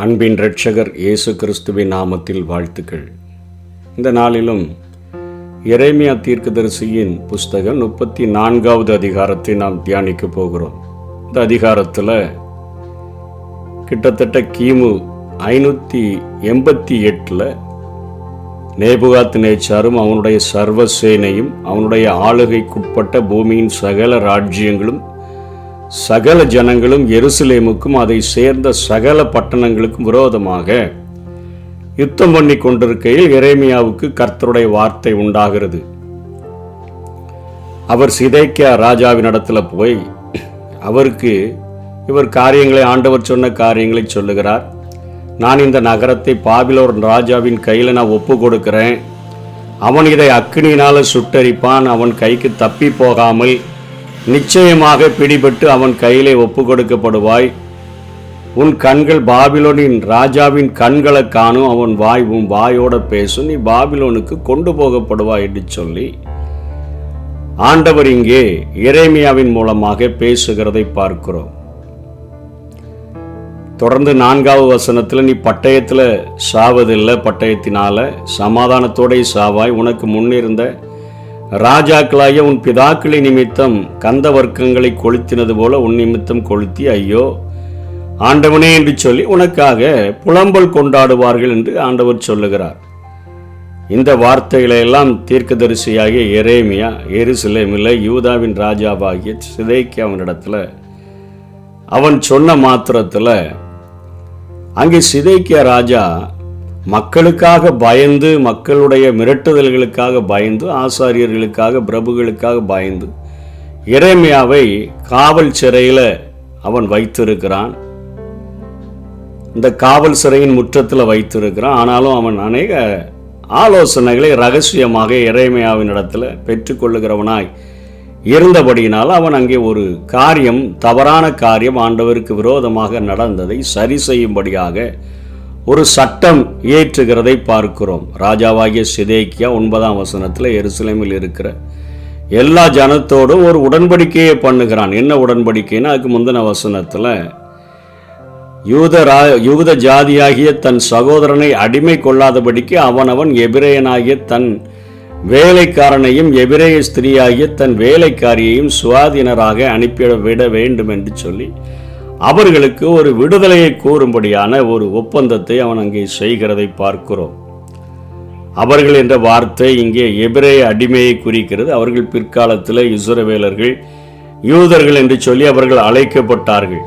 அன்பின் இரட்சகர் இயேசு கிறிஸ்துவின் நாமத்தில் வாழ்த்துக்கள். இந்த நாளிலும் எரேமியா தீர்க்கதரிசியின் புஸ்தகம் 34வது அதிகாரத்தை நாம் தியானிக்க போகிறோம். இந்த அதிகாரத்தில் கிட்டத்தட்ட கிமு 588 நேபுகாத்நேச்சாரும் அவனுடைய சர்வசேனையும் அவனுடைய ஆளுகைக்குட்பட்ட பூமியின் சகல ராஜ்யங்களும் சகல ஜனங்களும் எருசலேமுக்கும் அதை சேர்ந்த சகல பட்டணங்களுக்கும் விரோதமாக யுத்தம் பண்ணி கொண்டிருக்கையில் எரேமியாவுக்கு கர்த்தருடைய வார்த்தை உண்டாகிறது. அவர் சிதேக்கியா ராஜாவின் இடத்துல போய் அவருக்கு இவர் காரியங்களை ஆண்டவர் சொன்ன காரியங்களை சொல்லுகிறார். நான் இந்த நகரத்தை பாபிலோன் ராஜாவின் கையில் நான் ஒப்பு கொடுக்கிறேன். அவன் இதை அக்கினியினால் சுட்டரிப்பான். அவன் கைக்கு தப்பி போகாமல் நிச்சயமாக பிடிபட்டு அவன் கையிலே ஒப்பு கொடுக்கப்படுவாய். உன் கண்கள் பாபிலோனின் ராஜாவின் கண்களை காணும். அவன் வாய் உன் வாயோட பேசும். நீ பாபிலோனுக்கு கொண்டு போகப்படுவாய் என்று சொல்லி ஆண்டவர் இங்கே எரேமியாவின் மூலமாக பேசுகிறதை பார்க்கிறோம். தொடர்ந்து 4வது வசனத்தில் நீ பட்டயத்தில் சாவதில்லை, பட்டயத்தினால சமாதானத்தோടെ சாவாய். உனக்கு முன்னிருந்த ராஜாக்களாய உன் பிதாக்களை நிமித்தம் கந்த வர்க்கங்களை கொளுத்தினது போல உன் நிமித்தம் கொளுத்தி ஐயோ ஆண்டவனே என்று சொல்லி உனக்காக புலம்பல் கொண்டாடுவார்கள் என்று ஆண்டவர் சொல்லுகிறார். இந்த வார்த்தைகளை எல்லாம் தீர்க்கதரிசியாகிய எரேமியா எருசலேமில் யூதாவின் ராஜாவாகிய சிதேக்கியாவினிடத்தில் அவன் சொன்ன மாத்திரத்தில் அங்கே சிதேக்கியா ராஜா மக்களுக்காக பயந்து, மக்களுடைய மிரட்டுதல்களுக்காக பயந்து, ஆசாரியர்களுக்காக பிரபுகளுக்காக பயந்து எரேமியாவை காவல் சிறையில் அவன் வைத்திருக்கிறான். இந்த காவல் சிறையின் முற்றத்தில் வைத்திருக்கிறான். ஆனாலும் அவன் அநேக ஆலோசனைகளை ரகசியமாக எரேமியாவின் இடத்துல பெற்றுக்கொள்ளுகிறவனாய் இருந்தபடியினால் அவன் அங்கே ஒரு காரியம், தவறான காரியம், ஆண்டவருக்கு விரோதமாக நடந்ததை சரி செய்யும்படியாக ஒரு சட்டம் இயற்றுகிறதை பார்க்கிறோம். ராஜாவாகிய சிதேக்கியா 9ஆம் வசனத்தில் எருசலேமில் இருக்கிற எல்லா ஜனத்தோடும் ஒரு உடன்படிக்கையை பண்ணுகிறான். என்ன உடன்படிக்கைன்னா, அதுக்கு முந்தின வசனத்தில் யூத ஜாதியாகிய தன் சகோதரனை அடிமை கொள்ளாதபடிக்கு அவனவன் எபிரேயனாகிய தன் வேலைக்காரனையும் எபிரேய ஸ்திரீயாகிய தன் வேலைக்காரியையும் சுவாதீனராக அனுப்பிவிட வேண்டும் என்று சொல்லி அவர்களுக்கு ஒரு விடுதலையை கூறும்படியான ஒரு ஒப்பந்தத்தை அவன் அங்கே செய்கிறதை பார்க்கிறோம். அவர்கள் என்ற வார்த்தை இங்கே எபிரேய அடிமையை குறிக்கிறது. அவர்கள் பிற்காலத்தில் இஸ்ரவேலர்கள், யூதர்கள் என்று சொல்லி அவர்கள் அழைக்கப்பட்டார்கள்.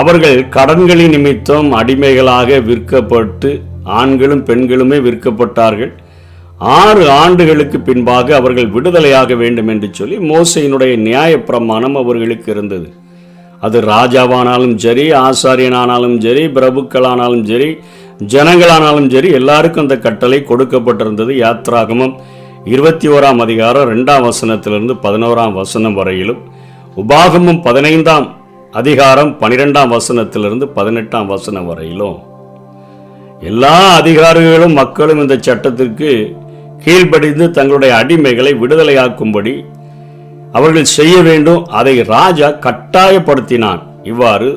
அவர்கள் கடன்களின் நிமித்தம் அடிமைகளாக விற்கப்பட்டு ஆண்களும் பெண்களுமே விற்கப்பட்டார்கள். 6 ஆண்டுகளுக்கு பின்பாக அவர்கள் விடுதலையாக வேண்டும் என்று சொல்லி மோசேயினுடைய நியாயப்பிரமாணம் அவர்களுக்கு இருந்தது. அது ராஜாவானாலும் சரி, ஆசாரியனானாலும் சரி, பிரபுக்களானாலும் சரி, ஜனங்களானாலும் சரி, எல்லாருக்கும் அந்த கட்டளை கொடுக்கப்பட்டிருந்தது. யாத்ராகமம் 21ஆம் அதிகாரம் 2ஆம் வசனத்திலிருந்து 11ஆம் வசனம் வரையிலும், உபாகமம் 15ஆம் அதிகாரம் 12ஆம் வசனத்திலிருந்து 18ஆம் வசனம் வரையிலும் எல்லா அதிகாரிகளும் மக்களும் இந்த சட்டத்திற்கு கீழ்ப்படிந்து தங்களுடைய அடிமைகளை விடுதலையாக்கும்படி அவர்கள் செய்ய வேண்டும். அதை ராஜா கட்டாயப்படுத்தினான். இவ்வாறு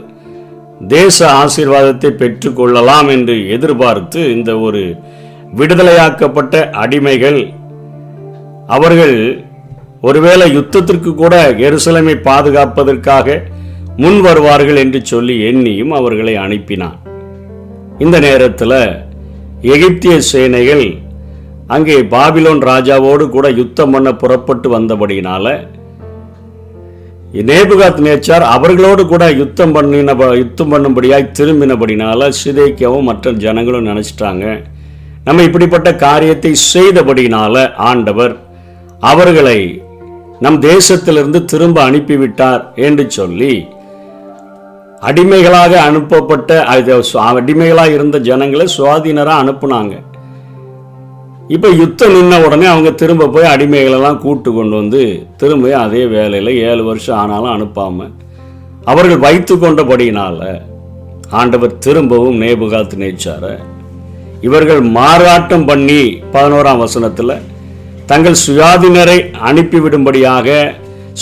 தேச ஆசீர்வாதத்தை பெற்றுக்கொள்ளலாம் என்று எதிர்பார்த்து இந்த ஒரு விடுதலையாக்கப்பட்ட அடிமைகள் அவர்கள் ஒருவேளை யுத்தத்திற்கு கூட எருசலேமை பாதுகாப்பதற்காக முன் வருவார்கள் என்று சொல்லி எண்ணியும் அவர்களை அனுப்பினான். இந்த நேரத்தில் எகிப்திய சேனைகள் அங்கே பாபிலோன் ராஜாவோடு கூட யுத்தம் பண்ண புறப்பட்டு வந்தபடியினால நேபுகாத்நேச்சார் அவர்களோடு கூட யுத்தம் பண்ணும்படியாய் திரும்பினபடினால சிதேக்கியாவும் மற்ற ஜனங்களும் நினைச்சிட்டாங்க, நம்ம இப்படிப்பட்ட காரியத்தை செய்தபடினால ஆண்டவர் அவர்களை நம் தேசத்திலிருந்து திரும்ப அனுப்பிவிட்டார் என்று சொல்லி அடிமைகளாக அனுப்பப்பட்ட அடிமைகளாக இருந்த ஜனங்களை சுவாதீனராக அனுப்புனாங்க. இப்போ யுத்தம் நின்ன உடனே அவங்க திரும்ப போய் அடிமைகளெல்லாம் கூட்டு கொண்டு வந்து திரும்ப அதே வேலையில் 7 வருஷம் ஆனாலும் அனுப்பாமல் அவர்கள் வைத்து கொண்டபடியினால ஆண்டவர் திரும்பவும் நேபுகாத்நேச்சாரை இவர்கள் மாறாட்டம் பண்ணி 11ஆம் வசனத்தில் தங்கள் சுயாதீனரை அனுப்பிவிடும்படியாக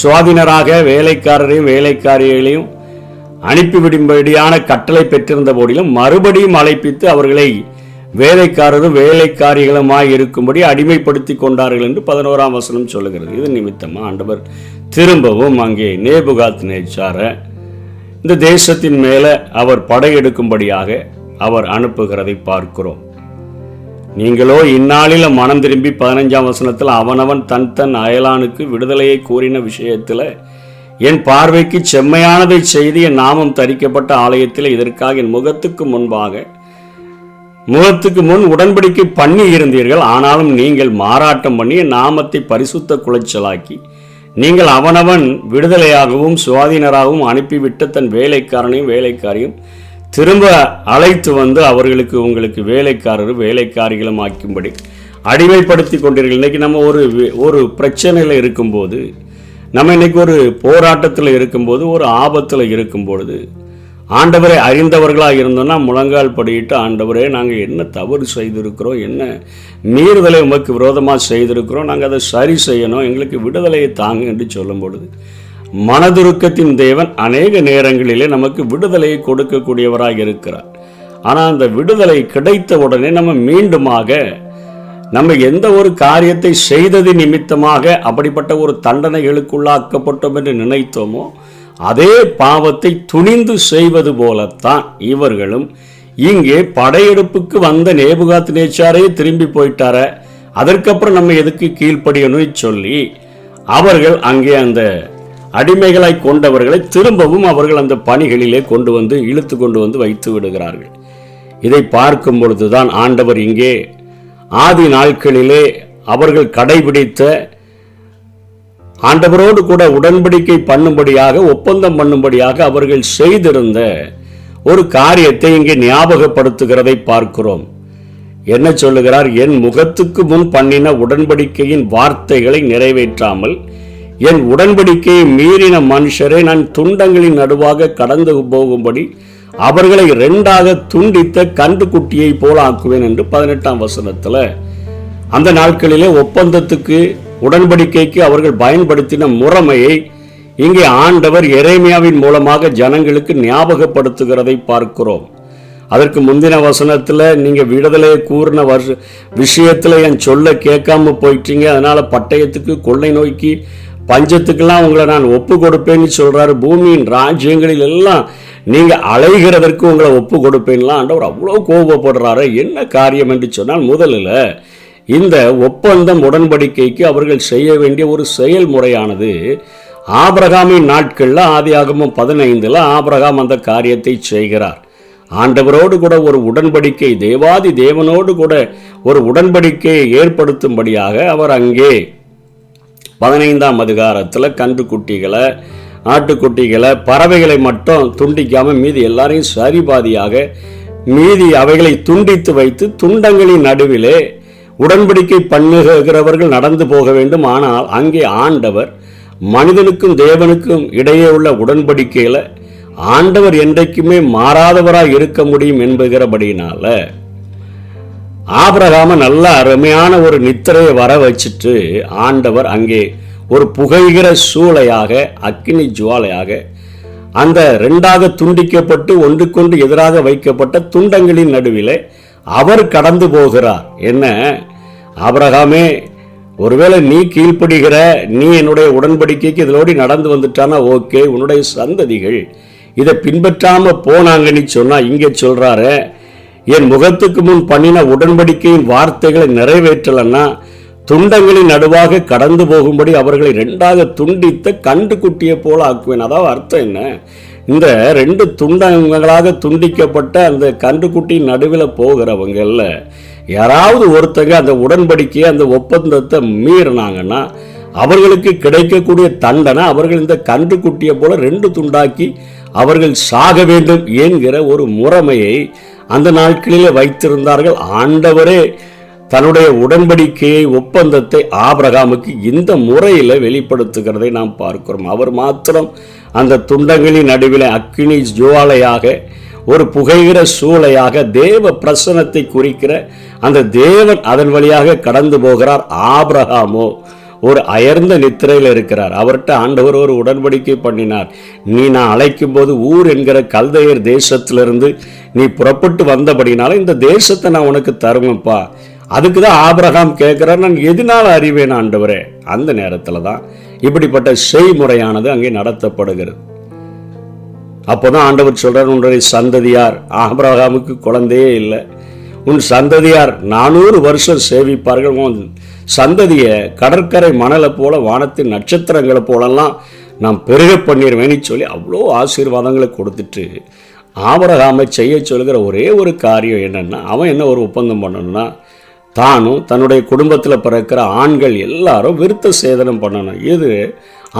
சுவாதீனராக வேலைக்காரரையும் வேலைக்காரிகளையும் அனுப்பிவிடும்படியான கட்டளை பெற்றிருந்த போதிலும் மறுபடியும் அழைப்பித்து அவர்களை வேலைக்காரரும் வேலைக்காரிகளுமாய் இருக்கும்படி அடிமைப்படுத்தி கொண்டார்கள் என்று 11ஆம் வசனம் சொல்லுகிறது. இது நிமித்தமா ஆண்டவர் திரும்பவும் அங்கே நேபுகாத்நேச்சார இந்த தேசத்தின் மேல அவர் படையெடுக்கும்படியாக அவர் அனுப்புகிறதை பார்க்கிறோம். நீங்களோ இந்நாளில மனம் திரும்பி 15ஆம் வசனத்தில் அவனவன் தன் தன் அயலானுக்கு விடுதலையை கூறின விஷயத்தில் என் பார்வைக்கு செம்மையானதை செய்து என் நாமம் தரிக்கப்பட்ட ஆலயத்தில் இதற்காக என் முகத்துக்கு முன் உடன்படிக்கை பண்ணி இருந்தீர்கள். ஆனாலும் நீங்கள் மாறாட்டம் பண்ணி என் நாமத்தை பரிசுத்த குலைச்சலாக்கி நீங்கள் அவனவன் விடுதலையாகவும் சுவாதீனராகவும் அனுப்பிவிட்ட தன் வேலைக்காரனையும் வேலைக்காரியும் திரும்ப அழைத்து வந்து அவர்களுக்கு உங்களுக்கு வேலைக்காரரும் வேலைக்காரிகளும் ஆக்கும்படி அடிமைப்படுத்தி கொண்டீர்கள். இன்றைக்கி நம்ம ஒரு பிரச்சனையில் இருக்கும்போது, நம்ம இன்னைக்கு ஒரு போராட்டத்தில் இருக்கும்போது, ஒரு ஆபத்தில் இருக்கும் பொழுது ஆண்டவரை அறிந்தவர்களாக இருந்தோம்னா முழங்கால் படியிட்டு, ஆண்டவரே நாங்கள் என்ன தவறு செய்திருக்கிறோம், என்ன மீறுதலை உமக்கு விரோதமாக செய்திருக்கிறோம், நாங்கள் அதை சரி செய்யணும், எங்களுக்கு விடுதலையை தாங்க என்று சொல்லும் பொழுது மனதுருக்கத்தின் தேவன் அநேக நேரங்களிலே நமக்கு விடுதலையை கொடுக்கக்கூடியவராக இருக்கிறார். ஆனால் அந்த விடுதலை கிடைத்த உடனே நம்ம மீண்டுமாக நம்ம எந்த ஒரு காரியத்தை செய்தது நிமித்தமாக அப்படிப்பட்ட ஒரு தண்டனைகளுக்குள்ளாக்கப்பட்டோம் என்று நினைத்தோமோ அதே பாவத்தை துணிந்து செய்வது போலத்தான் இவர்களும் இங்கே படையெடுப்புக்கு வந்த நேபுகாத்நேச்சாரே திரும்பி போயிட்டார, அதற்கப்புறம் நம்ம எதுக்கு கீழ்ப்படியணும் சொல்லி அவர்கள் அங்கே அந்த அடிமைகளாய் கொண்டவர்களை திரும்பவும் அவர்கள் அந்த பணிகளிலே இழுத்து கொண்டு வந்து வைத்து விடுகிறார்கள். இதை பார்க்கும் பொழுதுதான் ஆண்டவர் இங்கே ஆதி நாட்களிலே அவர்கள் கடைபிடித்த ஆண்டவரோடு கூட உடன்படிக்கை பண்ணும்படியாக ஒப்பந்தம் பண்ணும்படியாக அவர்கள் செய்திருந்த ஒரு காரியத்தை இங்கே ஞாபகப்படுத்துகிறதை பார்க்கிறோம். என்ன சொல்லுகிறார்? என் முகத்துக்கு முன் பண்ணின உடன்படிக்கையின் வார்த்தைகளை நிறைவேற்றாமல் என் உடன்படிக்கையை மீறின மனுஷரை நான் துண்டங்களின் நடுவாக கடந்து போகும்படி அவர்களை 2ஆக துண்டித்த கன்றுக்குட்டியை போல ஆக்குவேன் என்று 18ஆம் வசனத்தில் அந்த நாட்களிலே ஒப்பந்தத்துக்கு உடன்படிக்கைக்கு அவர்கள் பயன்படுத்தின முறைமையை இங்கே ஆண்டவர் எரேமியாவின் மூலமாக ஜனங்களுக்கு ஞாபகப்படுத்துகிறதை பார்க்கிறோம். அதற்கு முந்தின வசனத்தில் நீங்கள் விடுதலையை கூறின விஷயத்தில் என் சொல்ல கேட்காம போயிட்டீங்க, அதனால பட்டயத்துக்கு கொள்ளை நோய்க்கு பஞ்சத்துக்கெல்லாம் உங்களை நான் ஒப்பு கொடுப்பேன்னு சொல்றாரு. பூமியின் ராஜ்யங்களில் எல்லாம் நீங்க அலைகிறதற்கு உங்களை ஒப்பு கொடுப்பேன்லாம் ஆண்டவர் அவ்வளோ கோபப்படுறாரு. என்ன காரியம் என்று சொன்னால், முதலில் இந்த ஒப்பந்தம் உடன்படிக்கைக்கு அவர்கள் செய்ய வேண்டிய ஒரு செயல்முறையானது ஆபிரகாமின் நாட்களில் ஆதியாகமம் 15 ஆபிரகாம் அந்த காரியத்தை செய்கிறார். ஆண்டவரோடு கூட ஒரு உடன்படிக்கை, தேவாதி தேவனோடு கூட ஒரு உடன்படிக்கையை ஏற்படுத்தும்படியாக அவர் அங்கே 15ஆம் அதிகாரத்தில் கன்றுக்குட்டிகளை, ஆட்டுக்குட்டிகளை, பறவைகளை மட்டும் துண்டிக்காமல் மீதி எல்லாரையும் சரிபாதியாக மீதி அவைகளை துண்டித்து வைத்து துண்டங்களின் நடுவிலே உடன்படிக்கை பண்ணுகிறவர்கள் நடந்து போக வேண்டும். ஆனால் அங்கே ஆண்டவர் மனிதனுக்கும் தேவனுக்கும் இடையே உள்ள உடன்படிக்கையில் ஆண்டவர் என்றைக்குமே மாறாதவராக இருக்க முடியும் என்கிறபடினால ஆபிரகாம நல்ல அருமையான ஒரு நித்திரையை வர வச்சுட்டு ஆண்டவர் அங்கே ஒரு புகைகிற சூளையாக, அக்கினி ஜுவாலையாக அந்த 2ஆக துண்டிக்கப்பட்டு ஒன்றுக்கொன்று எதிராக வைக்கப்பட்ட துண்டங்களின் நடுவிலே அவர் கடந்து போகிறார். என்ன ஆபிரகாமே, ஒருவேளை நீ கீழ்ப்படுகிற, நீ என்னுடைய உடன்படிக்கைக்கு இதோடு நடந்து வந்துட்டானா ஓகே, உன்னுடைய சந்ததிகள் இதை பின்பற்றாம போனாங்கன்னு சொன்னா, இங்கே சொல்றாரு என் முகத்துக்கு முன் பண்ணின உடன்படிக்கையின் வார்த்தைகளை நிறைவேற்றலன்னா துண்டங்களின் நடுவாக கடந்து போகும்படி அவர்களை 2ஆக துண்டித்த கன்றுக்குட்டியை போல ஆக்குவேன். அதாவது அர்த்தம் என்ன? இந்த 2 துண்டங்களாக துண்டிக்கப்பட்ட அந்த கன்றுக்குட்டியின் நடுவில் போகிறவங்கல்ல யாராவது ஒருத்தங்க அந்த உடன்படிக்கையை, அந்த ஒப்பந்தத்தை மீறினாங்கன்னா அவர்களுக்கு கிடைக்கக்கூடிய தண்டனை அவர்கள் இந்த கன்றுக்குட்டியை போல 2 துண்டாக்கி அவர்கள் சாக வேண்டும் என்கிற ஒரு முறைமையை அந்த நாட்களிலே வைத்திருந்தார்கள். ஆண்டவரே தன்னுடைய உடன்படிக்கையை, ஒப்பந்தத்தை ஆபிரகாமுக்கு இந்த முறையில் வெளிப்படுத்துகிறதை நாம் பார்க்கிறோம். அவர் மாத்திரம் அந்த துண்டங்களின் நடுவில் அக்கினி ஜுவாலையாக, ஒரு புகைகிற சூளையாக, தேவ பிரசன்னத்தை குறிக்கிற அந்த தேவன் அதன் வழியாக கடந்து போகிறார். ஆபிரகாமோ ஒரு அயர்ந்த நித்திரையில் இருக்கிறார். அவர்கிட்ட ஆண்டவர் ஒரு உடன்படிக்கை பண்ணினார். நீ நான் அழைக்கும் போது ஊர் என்கிற கல்தையர் தேசத்திலிருந்து நீ புறப்பட்டு வந்தபடினால இந்த தேசத்தை நான் உனக்கு தருவேன்ப்பா. அதுக்கு தான் ஆபிரகாம் கேட்கிறார், நான் எதனால அறிவேன் ஆண்டவரே. அந்த நேரத்தில் தான் இப்படிப்பட்ட செய்முறையானது அங்கே நடத்தப்படுகிறது. அப்போதான் ஆண்டவர் சொல்றார், உன்னுடைய சந்ததியார், ஆபிரகாமுக்கு குழந்தையே இல்லை, உன் சந்ததியார் 400 வருஷம் சேவிப்பார்கள், உன் சந்ததியை கடற்கரை மணலை போல வானத்தின் நட்சத்திரங்களை போலெல்லாம் நான் பெருக பண்ணிடுவேன்னு சொல்லி அவ்வளோ ஆசீர்வாதங்களை கொடுத்துட்டு ஆபிரகாமை செய்ய சொல்கிற ஒரே ஒரு காரியம் என்னென்னா, அவன் என்ன ஒரு ஒப்பந்தம் பண்ணணும்னா, தானும் தன்னுடைய குடும்பத்தில் பிறக்கிற ஆண்கள் எல்லாரும் விருத்த சேதனம் பண்ணணும். இது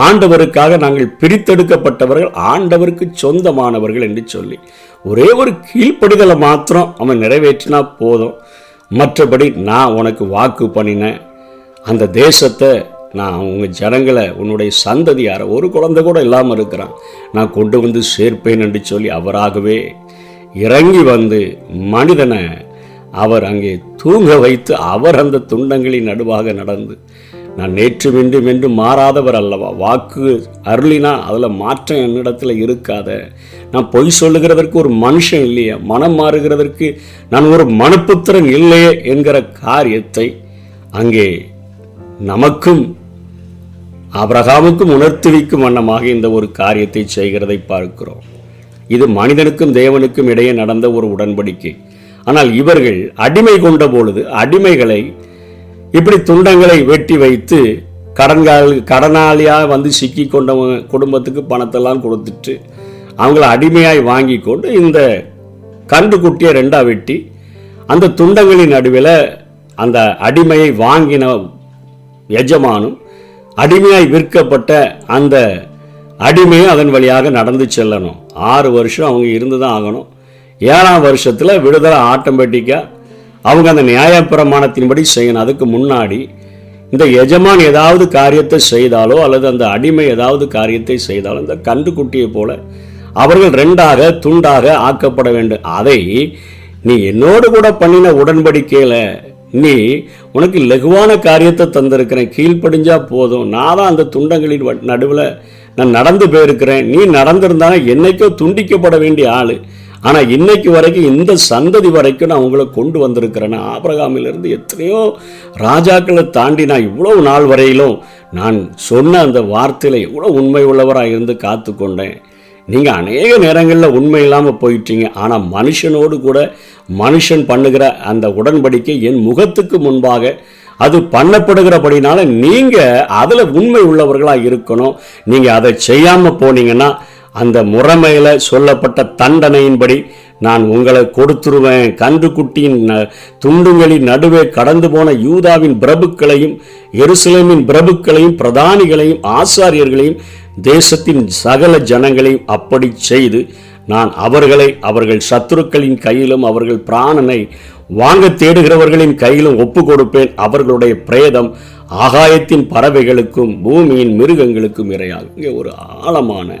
ஆண்டவருக்காக நாங்கள் பிரித்தெடுக்கப்பட்டவர்கள், ஆண்டவருக்கு சொந்தமானவர்கள் என்று சொல்லி ஒரே ஒரு கீழ்ப்படிதலை மாத்திரம் அவன் நிறைவேற்றினா போதும். மற்றபடி நான் உனக்கு வாக்கு பண்ணினேன், அந்த தேசத்தை நான் உங்கள் ஜனங்களை, உன்னுடைய சந்ததியார ஒரு குழந்தை கூட இல்லாமல் இருக்கிறான், நான் கொண்டு வந்து சேர்ப்பேன் என்று சொல்லி அவராகவே இறங்கி வந்து மனிதனை அவர் அங்கே தூங்க வைத்து அவர் அந்த துண்டங்களின் நடுவாக நடந்து, நான் நேற்று மீண்டும் என்று மாறாதவர் அல்லவா, வாக்கு அருளினா அதில் மாற்றம் என்னிடத்தில் இருக்காத, நான் பொய் சொல்லுகிறதற்கு ஒரு மனுஷன் இல்லையே, மனம் மாறுகிறதற்கு நான் ஒரு மனுப்புத்திரன் இல்லையே என்கிற காரியத்தை அங்கே நமக்கும் ஆபிரகாமுக்கும் உணர்த்துவிக்கும் வண்ணமாக இந்த ஒரு காரியத்தை செய்கிறதை பார்க்கிறோம். இது மனிதனுக்கும் தேவனுக்கும் இடையே நடந்த ஒரு உடன்படிக்கை. ஆனால் இவர்கள் அடிமை கொண்ட பொழுது அடிமைகளை இப்படி துண்டங்களை வெட்டி வைத்து கடனாளியாக வந்து சிக்கி கொண்டவங்க குடும்பத்துக்கு பணத்தெல்லாம் கொடுத்துட்டு அவங்கள அடிமையாய் வாங்கி கொண்டு இந்த கன்று குட்டியை ரெண்டாக வெட்டி அந்த துண்டங்களின் நடுவில் அந்த அடிமையை வாங்கின எஜமானும் அடிமையாய் விற்கப்பட்ட அந்த அடிமையும் அதன் வழியாக நடந்து செல்லணும். 6 வருஷம் அவங்க இருந்து தான் ஆகணும். 7ஆம் வருஷத்தில் விடுதலை ஆட்டோமேட்டிக்காக அவங்க அந்த நியாயப்பிரமாணத்தின்படி செய்யணும். அதுக்கு முன்னாடி இந்த எஜமான் ஏதாவது காரியத்தை செய்தாலோ அல்லது அந்த அடிமை ஏதாவது காரியத்தை செய்தாலோ இந்த கன்றுக்குட்டியை போல அவர்கள் 2ஆக துண்டாக ஆக்கப்பட வேண்டும். அதை நீ என்னோடு கூட பண்ணின உடன்படிக்கையில் நீ உனக்கு லகுவான காரியத்தை தந்திருக்கிறேன், கீழ்ப்படிஞ்சா போதும், நான் தான் அந்த துண்டங்களின் நடுவில் நான் நடந்து போயிருக்கிறேன், நீ நடந்திருந்தாலும் என்னைக்கோ துண்டிக்கப்பட வேண்டிய ஆள், ஆனால் இன்னைக்கு வரைக்கும் இந்த சந்ததி வரைக்கும் நான் உங்களை கொண்டு வந்திருக்கிறேன். ஆபிரகாமிலிருந்து எத்தனையோ ராஜாக்களை தாண்டி நான் இவ்வளவு நாள் வரையிலும் நான் சொன்ன அந்த வார்த்தையில் எவ்வளோ உண்மை உள்ளவராக இருந்து காத்து கொண்டேன். நீங்கள் அநேக நேரங்களில் உண்மை இல்லாமல் போயிட்டீங்க, ஆனால் மனுஷனோடு கூட மனுஷன் பண்ணுகிற அந்த உடன்படிக்கை என் முகத்துக்கு முன்பாக அது பண்ணப்படுகிறபடினால நீங்கள் அதில் உண்மை உள்ளவர்களாக இருக்கணும். நீங்கள் அதை செய்யாமல் போனீங்கன்னா அந்த முறைமையில் சொல்லப்பட்ட தண்டனையின்படி நான் உங்களை கொடுத்துருவேன். கன்றுக்குட்டியின் துண்டுகளின் நடுவே கடந்து போன யூதாவின் பிரபுக்களையும் எருசலேமின் பிரபுக்களையும் பிரதானிகளையும் ஆசாரியர்களையும் தேசத்தின் சகல ஜனங்களையும் அப்படி செய்து நான் அவர்களை அவர்கள் சத்துருக்களின் கையிலும் அவர்கள் பிராணனை வாங்க தேடுகிறவர்களின் கையிலும் ஒப்பு கொடுப்பேன். அவர்களுடைய பிரேதம் ஆகாயத்தின் பறவைகளுக்கும் பூமியின் மிருகங்களுக்கும் இரையாகும். இங்கே ஒரு ஆழமான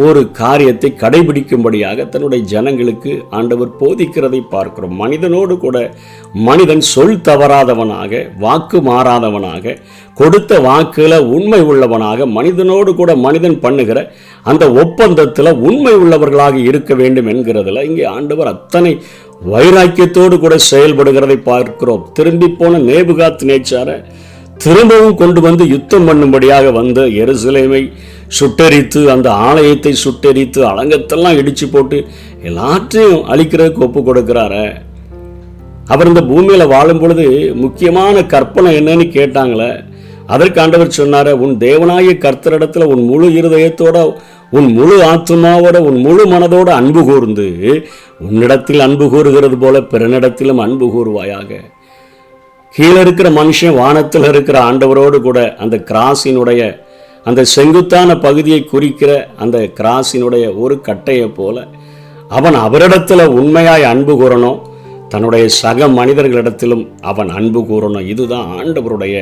ஒரு காரியத்தை கடைபிடிக்கும்படியாக தன்னுடைய ஜனங்களுக்கு ஆண்டவர் போதிக்கிறதை பார்க்கிறோம். மனிதனோடு கூட மனிதன் சொல் தவறாதவனாக, வாக்கு மாறாதவனாக, கொடுத்த வாக்குல உண்மை உள்ளவனாக, மனிதனோடு கூட மனிதன் பண்ணுகிற அந்த ஒப்பந்தத்தில் உண்மை உள்ளவர்களாக இருக்க வேண்டும் என்கிறதுல இங்கே ஆண்டவர் அத்தனை வைராக்கியத்தோடு கூட செயல்படுகிறதை பார்க்கிறோம். திரும்பி போன நேபுகாத் நேச்சாரை திரும்பவும் கொண்டு வந்து யுத்தம் பண்ணும்படியாக வந்து எருசலேமை சுட்டெரித்து அந்த ஆலயத்தை சுட்டெரித்து அலங்கத்தெல்லாம் இடிச்சு போட்டு எல்லாத்தையும் அழிக்கிறதுக்கு ஒப்பு கொடுக்கிறார. அவர் இந்த பூமியில் வாழும் பொழுது முக்கியமான கற்பனை என்னன்னு கேட்டாங்களே, அதற்கு ஆண்டவர் சொன்னார, உன் தேவனாகிய கர்த்தரிடத்துல உன் முழு இருதயத்தோட உன் முழு ஆத்மாவோட உன் முழு மனதோட அன்பு கூர்ந்து உன்னிடத்தில் அன்பு கூறுகிறது போல பிறனிடத்திலும் அன்பு கூறுவாயாக. கீழே இருக்கிற மனுஷன் வானத்தில் இருக்கிற ஆண்டவரோடு கூட அந்த கிராஸினுடைய அந்த செங்குத்தான பகுதியை குறிக்கிற அந்த கிராஸினுடைய ஒரு கட்டையை போல அவன் அவரிடத்துல உண்மையாய் அன்பு கூறணும், தன்னுடைய சக மனிதர்களிடத்திலும் அவன் அன்பு கூறணும். இதுதான் ஆண்டவருடைய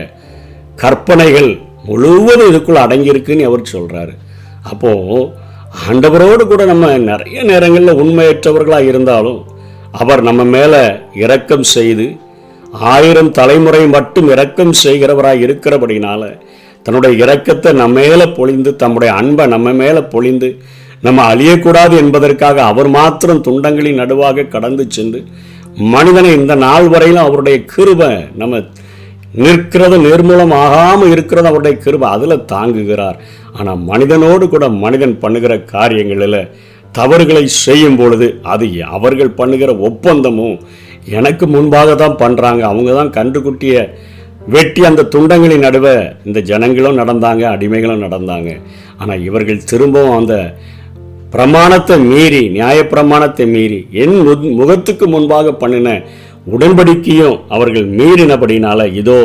கற்பனைகள் முழுவதும் இதுக்குள்ள அடங்கியிருக்குன்னு அவர் சொல்றாரு. அப்போ ஆண்டவரோடு கூட நம்ம நிறைய நேரங்களில் உண்மையற்றவர்களாக இருந்தாலும் அவர் நம்ம மேலே இரக்கம் செய்து 1000 தலைமுறை மட்டும் இரக்கம் செய்கிறவராய் இருக்கிறபடினால தன்னுடைய இரக்கத்தை நம்ம மேல பொழிந்து, தம்முடைய அன்பை நம்ம மேல பொழிந்து, நம்ம அழியக்கூடாது என்பதற்காக அவர் மாத்திரம் துண்டங்களின் நடுவாக கடந்து சென்று மனிதனை இந்த நாள் வரையிலும் அவருடைய கிருபை நம்ம நிற்கிறது, நிர்மூலம் ஆகாமல் இருக்கிறது அவருடைய கிருபை அதில் தாங்குகிறார். ஆனால் மனிதனோடு கூட மனிதன் பண்ணுகிற காரியங்களில் தவறுகளை செய்யும் பொழுது அது அவர்கள் பண்ணுகிற ஒப்பந்தமும் எனக்கு முன்பாக தான் பண்ணுறாங்க. அவங்க தான் கன்றுக்குட்டியை வெட்டி அந்த துண்டங்களின் நடுவே இந்த ஜனங்களும் நடந்தாங்க, அடிமைகளும் நடந்தாங்க. ஆனால் இவர்கள் திரும்பவும் அந்த பிரமாணத்தை மீறி, நியாயப்பிரமாணத்தை மீறி, என் முகத்துக்கு முன்பாக பண்ணின உடன்படிக்கையும் அவர்கள் மீறினபடினால இதோ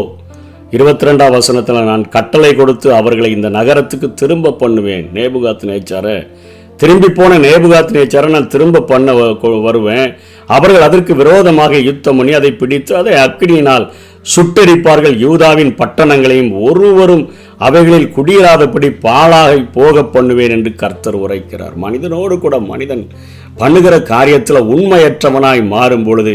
22ஆம் வசனத்தில் நான் கட்டளை கொடுத்து அவர்களை இந்த நகரத்துக்கு திரும்ப பண்ணுவேன். நேபுகாத்நேச்சாரை திரும்பி போன நேபுகாத்நேச்சாரை நான் திரும்ப பண்ண வருவேன். அவர்கள் அதற்கு விரோதமாக யுத்தம் பண்ணி அதை பிடித்து அதை அக்கினியினால் சுட்டெரிப்பார்கள். யூதாவின் பட்டணங்களையும் ஒருவரும் அவைகளில் குடியிராதபடி பாழாக போக பண்ணுவேன் என்று கர்த்தர் உரைக்கிறார். மனிதனோடு கூட மனிதன் பண்ணுகிற காரியத்தில் உண்மையற்றவனாய் மாறும் பொழுது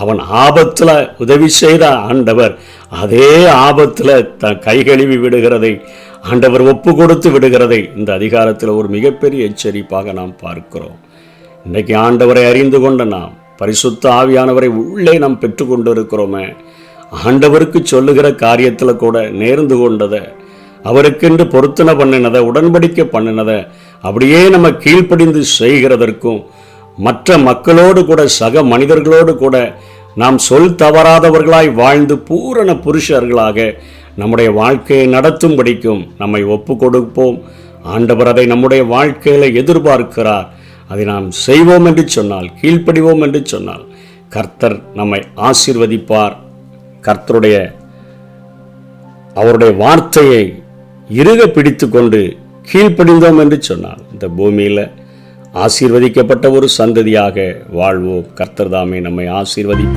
அவன் ஆபத்தில் உதவி செய்த ஆண்டவர் அதே ஆபத்தில் கை கழுவி விடுகிறதை, ஆண்டவர் ஒப்பு கொடுத்து விடுகிறதை இந்த அதிகாரத்தில் ஒரு மிகப்பெரிய எச்சரிப்பாக நாம் பார்க்கிறோம். இன்றைக்கு ஆண்டவரை அறிந்து கொண்ட நாம், பரிசுத்த ஆவியானவரை உள்ளே நாம் பெற்றுக்கொண்டு இருக்கிறோமே, ஆண்டவருக்கு சொல்லுகிற காரியத்தில் கூட நேர்ந்து கொண்டதை, அவருக்கென்று பொருத்தனை பண்ணினதை, உடன்படிக்கை பண்ணினதை அப்படியே நம்ம கீழ்ப்படிந்து செய்கிறதற்கும், மற்ற மக்களோடு கூட சக மனிதர்களோடு கூட நாம் சொல் தவறாதவர்களாய் வாழ்ந்து பூரண புருஷர்களாக நம்முடைய வாழ்க்கையை நடத்தும்படிக்கும் நம்மை ஒப்பு கொடுப்போம். ஆண்டவர் அதை நம்முடைய வாழ்க்கையில் எதிர்பார்க்கிறார். அதை நாம் செய்வோம் என்று சொன்னால், கீழ்ப்படிவோம் என்று சொன்னால் கர்த்தர் நம்மை ஆசீர்வதிப்பார். கர்த்தருடைய அவருடைய வார்த்தையை இறுக பிடித்து கொண்டு கீழ்ப்படிந்தோம் என்று சொன்னால் இந்த பூமியில் ஆசீர்வதிக்கப்பட்ட ஒரு சந்ததியாக வாழ்வோம். கர்த்தர் தாமே நம்மை ஆசீர்வதிப்பார்.